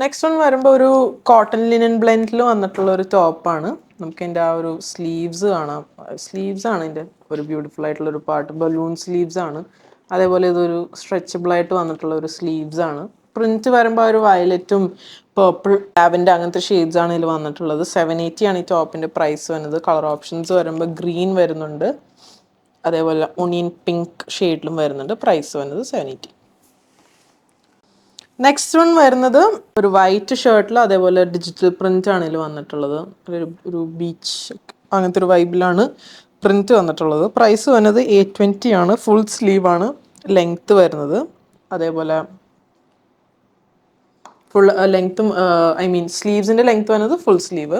Next one വരുമ്പോൾ ഒരു cotton linen ബ്ലെൻഡിൽ വന്നിട്ടുള്ള ഒരു ടോപ്പാണ്. നമുക്ക് ഇതിൻ്റെ ആ ഒരു സ്ലീവ്സ് കാണാം. സ്ലീവ്സ് ആണ് ഇതിൻ്റെ ഒരു ബ്യൂട്ടിഫുൾ ആയിട്ടുള്ള ഒരു പാർട്ട്. ബലൂൺ സ്ലീവ്സ് ആണ്. അതേപോലെ ഇതൊരു സ്ട്രെച്ചബിൾ ആയിട്ട് വന്നിട്ടുള്ള ഒരു സ്ലീവ്സ് ആണ്. പ്രിന്റ് വരുമ്പോൾ ഒരു വയലറ്റും പേർപ്പിൾ ലാവൻഡർ അങ്ങനത്തെ ഷെയ്ഡ്സ് ആണ് ഇതിൽ വന്നിട്ടുള്ളത്. 780 ആണ് ഈ ടോപ്പിൻ്റെ പ്രൈസ് വരുന്നത്. കളർ ഓപ്ഷൻസ് വരുമ്പോൾ ഗ്രീൻ വരുന്നുണ്ട്, അതേപോലെ ഒണിയൻ പിങ്ക് ഷെയ്ഡിലും വരുന്നുണ്ട്. പ്രൈസ് വരുന്നത് 780. നെക്സ്റ്റ് വൺ വരുന്നത് ഒരു വൈറ്റ് ഷർട്ടിൽ അതേപോലെ ഡിജിറ്റൽ പ്രിന്റ് ആണ് ഇതിൽ വന്നിട്ടുള്ളത്. ഒരു ബീച്ച് അങ്ങനത്തെ ഒരു വൈബിലാണ് പ്രിന്റ് വന്നിട്ടുള്ളത്. പ്രൈസ് വരുന്നത് 820 ആണ്. ഫുൾ സ്ലീവ് ആണ് ലെങ്ത്ത് വരുന്നത്. അതേപോലെ ഫുൾ ലെങ്ത്തും സ്ലീവ്സിൻ്റെ ലെങ്ത്ത് വരുന്നത് ഫുൾ സ്ലീവ്.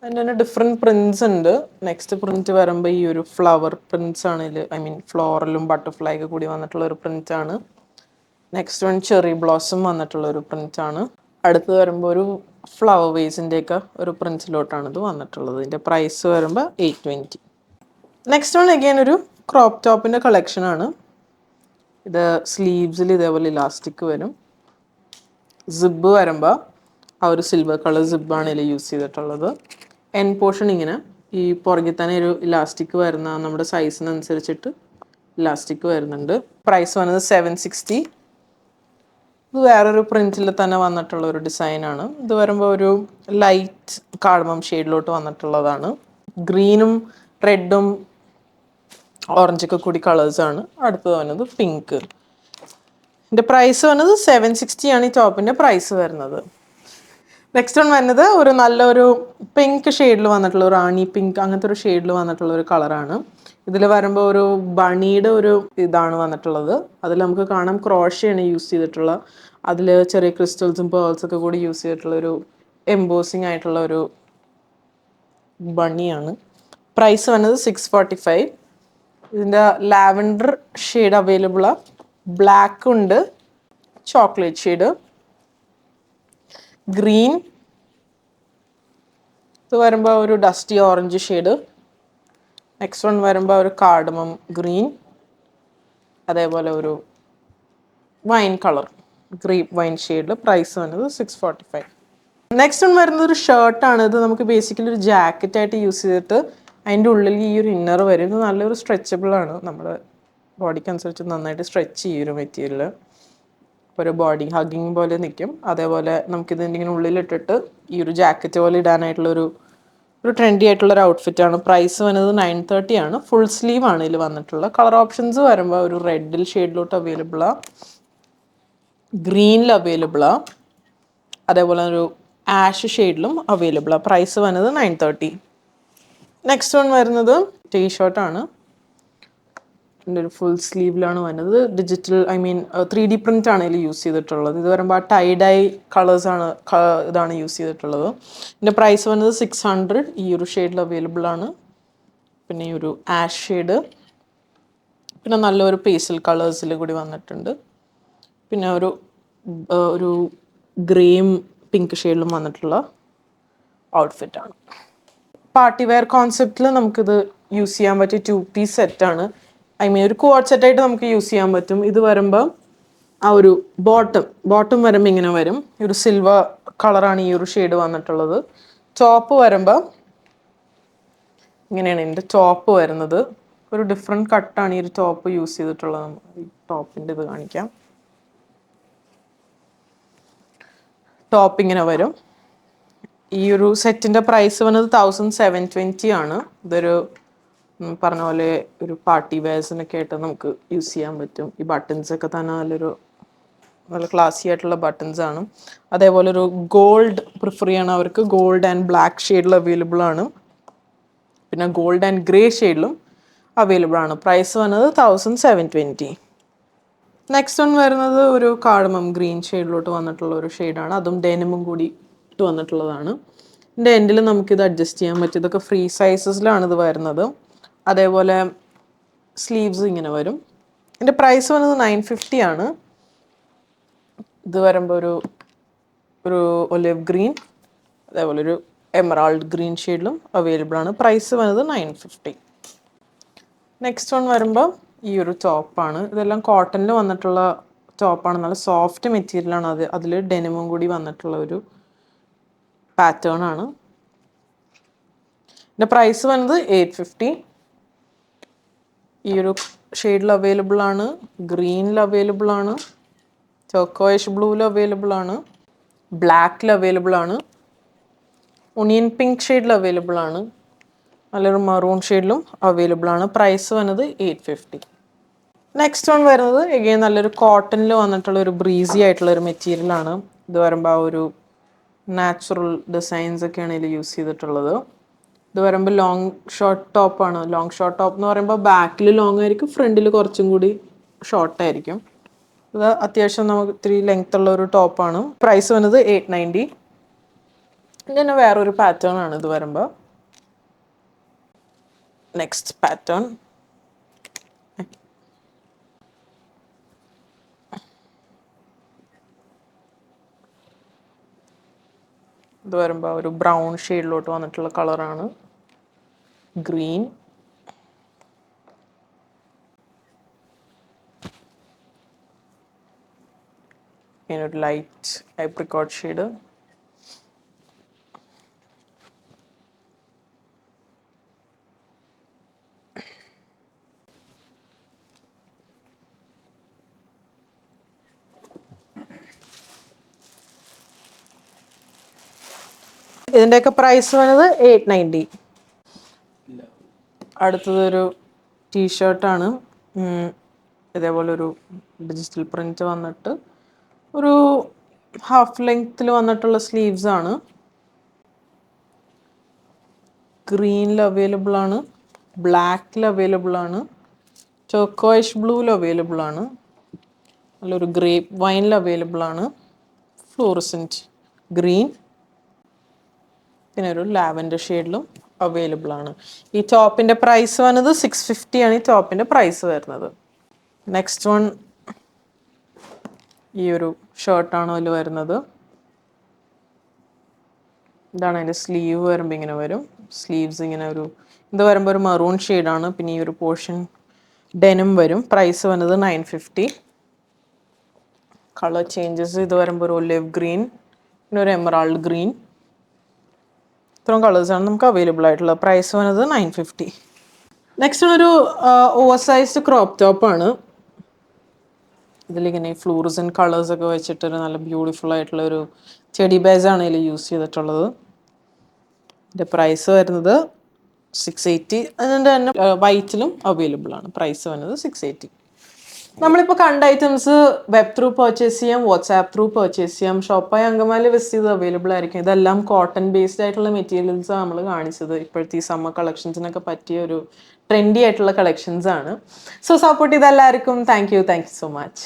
അതിൻ്റെ തന്നെ ഡിഫറെൻറ്റ് പ്രിൻറ്റ്സ് ഉണ്ട്. നെക്സ്റ്റ് പ്രിൻറ്റ് വരുമ്പോൾ ഈ ഒരു ഫ്ലവർ പ്രിൻറ്റ്സ് ആണ് ഇതിൽ, ഫ്ലോറലും ബട്ടർഫ്ലൈ ഒക്കെ കൂടി വന്നിട്ടുള്ള ഒരു പ്രിൻ്റ് ആണ്. നെക്സ്റ്റ് വൺ ചെറി ബ്ലോസം വന്നിട്ടുള്ള ഒരു പ്രിൻ്റ് ആണ്. അടുത്ത് വരുമ്പോൾ ഒരു ഫ്ലവർ വേസിൻ്റെയൊക്കെ ഒരു പ്രിൻസിലോട്ടാണ് ഇത് വന്നിട്ടുള്ളത്. ഇതിൻ്റെ പ്രൈസ് വരുമ്പോൾ 820. നെക്സ്റ്റ് വൺ അഗെയിൻ ഒരു ക്രോപ്പ് ടോപ്പിൻ്റെ കളക്ഷനാണ്. ഇത് സ്ലീവ്സിൽ ഇതേപോലെ ഇലാസ്റ്റിക് വരും. സിബ് വരുമ്പോൾ ആ ഒരു സിൽവർ കളർ സിബാണ് ഇതിൽ യൂസ് ചെയ്തിട്ടുള്ളത്. എൻ പോർഷൻ ഇങ്ങനെ ഈ പുറകിൽ തന്നെ ഒരു ഇലാസ്റ്റിക് വരുന്ന നമ്മുടെ സൈസിനനുസരിച്ചിട്ട് ഇലാസ്റ്റിക് വരുന്നുണ്ട്. പ്രൈസ് വന്നത് 760. ഇത് വേറൊരു പ്രിൻറ്റിൽ തന്നെ വന്നിട്ടുള്ള ഒരു ഡിസൈനാണ്. ഇത് വരുമ്പോൾ ഒരു ലൈറ്റ് കാർഡമം ഷെയ്ഡിലോട്ട് വന്നിട്ടുള്ളതാണ്. ഗ്രീനും റെഡും ഓറഞ്ചൊക്കെ കൂടി കളേഴ്സാണ്. അടുത്തത് വന്നത് പിങ്ക്. ഇതിൻ്റെ പ്രൈസ് വന്നത് 760 ആണ് ഈ ടോപ്പിൻ്റെ പ്രൈസ് വരുന്നത്. നെക്സ്റ്റ് വൺ വരുന്നത് ഒരു നല്ലൊരു പിങ്ക് ഷെയ്ഡിൽ വന്നിട്ടുള്ള ഒരു റാണി പിങ്ക് അങ്ങനത്തെ ഒരു ഷെയ്ഡിൽ വന്നിട്ടുള്ള ഒരു കളറാണ്. ഇതിൽ വരുമ്പോൾ ഒരു ബണിയുടെ ഒരു ഇതാണ് വന്നിട്ടുള്ളത്. അതിൽ നമുക്ക് കാണാം ക്രോഷയാണ് യൂസ് ചെയ്തിട്ടുള്ള. അതിൽ ചെറിയ ക്രിസ്റ്റൽസും പേൾസൊക്കെ കൂടി യൂസ് ചെയ്തിട്ടുള്ള ഒരു എംബോസിങ് ആയിട്ടുള്ള ഒരു ബണിയാണ്. പ്രൈസ് വന്നത് 645. ഇതിൻ്റെ ലാവൻഡർ ഷെയ്ഡ് അവൈലബിളാണ്. ബ്ലാക്ക് ഉണ്ട്, ചോക്ലേറ്റ് ഷെയ്ഡ്, ഗ്രീൻ, ഇത് വരുമ്പോൾ ഒരു dusty orange shade. Next one വരുമ്പോൾ ഒരു കാർഡമം ഗ്രീൻ, അതേപോലെ ഒരു വൈൻ കളർ ഗ്രേപ്പ് വൈൻ ഷെയ്ഡിൽ. പ്രൈസ് വന്നത് 645. നെക്സ്റ്റ് വൺ വരുന്നത് ഒരു ഷർട്ടാണ്. ഇത് നമുക്ക് ബേസിക്കലി ഒരു ജാക്കറ്റായിട്ട് യൂസ് ചെയ്തിട്ട് അതിൻ്റെ ഉള്ളിൽ ഈ ഒരു ഇന്നർ വരും. ഇത് നല്ലൊരു സ്ട്രെച്ചബിൾ ആണ്. നമ്മുടെ ബോഡിക്ക് അനുസരിച്ച് നന്നായിട്ട് സ്ട്രെച്ച് ചെയ്യും ഒരു മെറ്റീരിയൽ. ഒരു ബോഡി ഹഗ്ഗിങ് പോലെ നിൽക്കും. അതേപോലെ നമുക്കിത് ഇങ്ങനെ ഉള്ളിലിട്ടിട്ട് ഈ ഒരു ജാക്കറ്റ് പോലെ ഇടാനായിട്ടുള്ളൊരു ട്രെൻഡി ആയിട്ടുള്ളൊരു ഔട്ട്ഫിറ്റാണ്. പ്രൈസ് വന്നത് 930 ആണ്. ഫുൾ സ്ലീവ് ആണ് ഇതിൽ വന്നിട്ടുള്ള. കളർ ഓപ്ഷൻസ് വരുമ്പോൾ ഒരു റെഡിൽ ഷെയ്ഡിലോട്ട് അവൈലബിളാണ്, ഗ്രീനിൽ അവൈലബിളാണ്, അതേപോലെ ഒരു ആഷ് ഷെയ്ഡിലും അവൈലബിളാണ്. പ്രൈസ് വന്നത് 930. നെക്സ്റ്റ് വൺ വരുന്നത് ടീഷർട്ടാണ്. ഇതിൻ്റെ ഒരു ഫുൾ സ്ലീവിലാണ് വരുന്നത്. ഡിജിറ്റൽ 3D പ്രിൻ്റ് ആണ് ഇതിൽ യൂസ് ചെയ്തിട്ടുള്ളത്. ഇത് വരുമ്പോൾ ആ ടൈഡൈ കളേഴ്സാണ് ഇതാണ് യൂസ് ചെയ്തിട്ടുള്ളത്. ഇതിൻ്റെ പ്രൈസ് വന്നത് 600. ഈ ഒരു ഷെയ്ഡിൽ അവൈലബിൾ ആണ്. പിന്നെ ഈ ഒരു ആഷ് ഷെയ്ഡ്, പിന്നെ നല്ലൊരു പേസ്റ്റൽ കളേഴ്സിൽ കൂടി വന്നിട്ടുണ്ട്. പിന്നെ ഒരു ഗ്രേയും പിങ്ക് ഷെയ്ഡിലും വന്നിട്ടുള്ള ഔട്ട്ഫിറ്റാണ്. പാർട്ടി വെയർ കോൺസെപ്റ്റിൽ നമുക്കിത് യൂസ് ചെയ്യാൻ പറ്റിയ 2 പീസ് സെറ്റാണ്. ഒരു കോഡ് സെറ്റായിട്ട് നമുക്ക് യൂസ് ചെയ്യാൻ പറ്റും. ഇത് വരുമ്പോൾ ആ ഒരു ബോട്ടം വരുമ്പോൾ ഇങ്ങനെ വരും. ഒരു സിൽവർ കളറാണ് ഈ ഒരു ഷെയ്ഡ് വന്നിട്ടുള്ളത്. ടോപ്പ് വരുമ്പോൾ ഇങ്ങനെയാണ് ഇതിൻ്റെ ടോപ്പ് വരുന്നത്. ഒരു ഡിഫറെൻറ്റ് കട്ടാണ് ഈ ഒരു ടോപ്പ് യൂസ് ചെയ്തിട്ടുള്ളത്. ഈ ടോപ്പിൻ്റെ ഇത് കാണിക്കാം. ടോപ്പ് ഇങ്ങനെ വരും. ഈ ഒരു സെറ്റിൻ്റെ പ്രൈസ് വന്നത് 1720 ആണ്. ഇതൊരു പറഞ്ഞ പോലെ ഒരു പാർട്ടി വെയർസിനൊക്കെ ആയിട്ട് നമുക്ക് യൂസ് ചെയ്യാൻ പറ്റും. ഈ ബട്ടൺസൊക്കെ തന്നെ നല്ല ക്ലാസി ആയിട്ടുള്ള ബട്ടൺസ് ആണ്. അതേപോലെ ഒരു ഗോൾഡ് പ്രിഫർ ചെയ്യണവർക്ക് ഗോൾഡ് ആൻഡ് ബ്ലാക്ക് ഷെയ്ഡിൽ അവൈലബിൾ ആണ്. പിന്നെ ഗോൾഡ് ആൻഡ് ഗ്രേ ഷെയ്ഡിലും അവൈലബിൾ ആണ്. പ്രൈസ് വന്നത് 1720. നെക്സ്റ്റ് വൺ വരുന്നത് ഒരു കാർഡമം ഗ്രീൻ ഷെയ്ഡിലോട്ട് വന്നിട്ടുള്ള ഒരു ഷെയ്ഡാണ്. അതും ഡെനിമും കൂടി ഇട്ട് വന്നിട്ടുള്ളതാണ്. ഇതിൻ്റെ എൻഡിൽ നമുക്കിത് അഡ്ജസ്റ്റ് ചെയ്യാൻ പറ്റും. ഇതൊക്കെ ഫ്രീ സൈസസിലാണ് ഇത് വരുന്നത്. അതേപോലെ സ്ലീവ്സ് ഇങ്ങനെ വരും. ഇതിൻ്റെ പ്രൈസ് വന്നത് 950 ആണ്. ഇത് വരുമ്പോൾ ഒരു ഒലിവ് ഗ്രീൻ, അതേപോലെ ഒരു എമറാൾഡ് ഗ്രീൻ ഷെയ്ഡിലും അവൈലബിൾ ആണ്. പ്രൈസ് വന്നത് 950. നെക്സ്റ്റ് വൺ വരുമ്പോൾ ഈ ഒരു ടോപ്പാണ്. ഇതെല്ലാം കോട്ടണിൽ വന്നിട്ടുള്ള ടോപ്പാണ്, നല്ല സോഫ്റ്റ് മെറ്റീരിയലാണ്. അതിൽ ഡെനിമും കൂടി വന്നിട്ടുള്ള ഒരു പാറ്റേൺ ആണ്. ഇതിൻ്റെ പ്രൈസ് വന്നത് 850. ഈ ഒരു ഷെയ്ഡിൽ അവൈലബിൾ ആണ്, ഗ്രീനിൽ അവൈലബിൾ ആണ്, ടർക്കോയിഷ് ബ്ലൂവിൽ അവൈലബിൾ ആണ്, ബ്ലാക്കിൽ അവൈലബിൾ ആണ്, ഒണിയൻ പിങ്ക് ഷെയ്ഡിൽ അവൈലബിൾ ആണ്, നല്ലൊരു മറൂൺ ഷെയ്ഡിലും അവൈലബിൾ ആണ്. പ്രൈസ് വന്നത് 850. നെക്സ്റ്റ് വൺ വരുന്നത് എഗെയിൻ നല്ലൊരു കോട്ടണിൽ വന്നിട്ടുള്ള ഒരു ബ്രീസി ആയിട്ടുള്ള ഒരു മെറ്റീരിയലാണ്. ഇത് വരുമ്പോൾ ആ ഒരു നാച്ചുറൽ ഡിസൈൻസ് ഒക്കെയാണ് ഇതിൽ യൂസ് ചെയ്തിട്ടുള്ളത്. ഇത് വരുമ്പോൾ ലോങ് ഷോർട്ട് ടോപ്പാണ്. ലോങ് ഷോർട്ട് ടോപ്പ് എന്ന് പറയുമ്പോൾ ബാക്കിൽ ലോങ് ആയിരിക്കും, ഫ്രണ്ടിൽ കുറച്ചും കൂടി ഷോർട്ടായിരിക്കും. ഇത് അത്യാവശ്യം നമുക്ക് ഇത്തിരി ലെങ്ത് ഉള്ള ഒരു ടോപ്പാണ്. പ്രൈസ് വന്നത് 890. ഇതിന് വേറൊരു പാറ്റേൺ ആണ് ഇത് വരുമ്പോൾ. നെക്സ്റ്റ് പാറ്റേൺ ഇത് വരുമ്പോൾ ഒരു ബ്രൗൺ ഷെയ്ഡിലോട്ട് വന്നിട്ടുള്ള കളറാണ്, ഗ്രീൻ. ഒരു ലൈറ്റ് ആപ്രിക്കോട്ട് ഷെയ്ഡ്. ഇതിൻ്റെയൊക്കെ പ്രൈസ് വന്നത് 890. അടുത്തതൊരു ടീഷർട്ടാണ്. ഇതേപോലെ ഒരു ഡിജിറ്റൽ പ്രിന്റ് വന്നിട്ട് ഒരു ഹാഫ് ലെങ്ത്തിൽ വന്നിട്ടുള്ള സ്ലീവ്സ് ആണ്. ഗ്രീനിൽ അവൈലബിൾ ആണ്, ബ്ലാക്കിൽ അവൈലബിൾ ആണ്, ടർക്കോയിഷ് ബ്ലൂവിൽ അവൈലബിൾ ആണ്, നല്ലൊരു ഗ്രേപ്പ് വൈനിൽ അവൈലബിൾ ആണ്, ഫ്ലോറസെൻറ്റ് ഗ്രീൻ, പിന്നെ ഒരു ലാവൻഡർ ഷെയ്ഡിലും അവൈലബിൾ ആണ്. ഈ ടോപ്പിൻ്റെ പ്രൈസ് വന്നത് 650 ആണ് ഈ ടോപ്പിൻ്റെ പ്രൈസ് വരുന്നത്. നെക്സ്റ്റ് വൺ ഈ ഒരു ഷർട്ടാണ് അതിൽ വരുന്നത്. ഇതാണ് അതിൻ്റെ സ്ലീവ് വരുമ്പോൾ ഇങ്ങനെ വരും. സ്ലീവ്സ് ഇങ്ങനെ ഒരു ഇത് വരുമ്പോൾ ഒരു മറൂൺ ഷെയ്ഡാണ്. പിന്നെ ഈ ഒരു പോർഷൻ ഡെനും വരും. പ്രൈസ് വന്നത് 950. കളർ ചേഞ്ചസ് ഇത് വരുമ്പോൾ ഒരു ഒലിവ് ഗ്രീൻ, പിന്നെ ഒരു എമറാൾഡ് ഗ്രീൻ, ഇത്രയും കളേഴ്സാണ് നമുക്ക് അവൈലബിൾ ആയിട്ടുള്ളത്. പ്രൈസ് വന്നത് 950. നെക്സ്റ്റ് ഒരു ഓവർ സൈസ്ഡ് ക്രോപ്പ് ടോപ്പാണ്. ഇതിലിങ്ങനെ ഫ്ലൂറസെൻറ്റ് കളേഴ്സൊക്കെ വെച്ചിട്ടൊരു നല്ല ബ്യൂട്ടിഫുൾ ആയിട്ടുള്ള ഒരു ചെടി ബേസാണ് ഇതിൽ യൂസ് ചെയ്തിട്ടുള്ളത്. ഇതിൻ്റെ പ്രൈസ് വരുന്നത് 680. അതിൻ്റെ തന്നെ വൈറ്റിലും അവൈലബിൾ ആണ്. പ്രൈസ് വരുന്നത് 680. നമ്മളിപ്പോൾ കണ്ട ഐറ്റംസ് വെബ് ത്രൂ പർച്ചേസ് ചെയ്യാം, വാട്സാപ്പ് ത്രൂ പർച്ചേസ് ചെയ്യാം, ഷോപ്പായി അങ്കമാലി വിസിറ്റ് ചെയ്ത് അവൈലബിൾ ആയിരിക്കും. ഇതെല്ലാം കോട്ടൺ ബേസ്ഡ് ആയിട്ടുള്ള മെറ്റീരിയൽസാണ് നമ്മൾ കാണിച്ചത്. ഇപ്പോഴത്തെ ഈ സമ്മർ കളക്ഷൻസിനൊക്കെ പറ്റിയ ഒരു ട്രെൻഡി ആയിട്ടുള്ള കളക്ഷൻസ് ആണ്. സോ സപ്പോർട്ട് ചെയ്ത എല്ലാവർക്കും താങ്ക് യു സോ മച്ച്.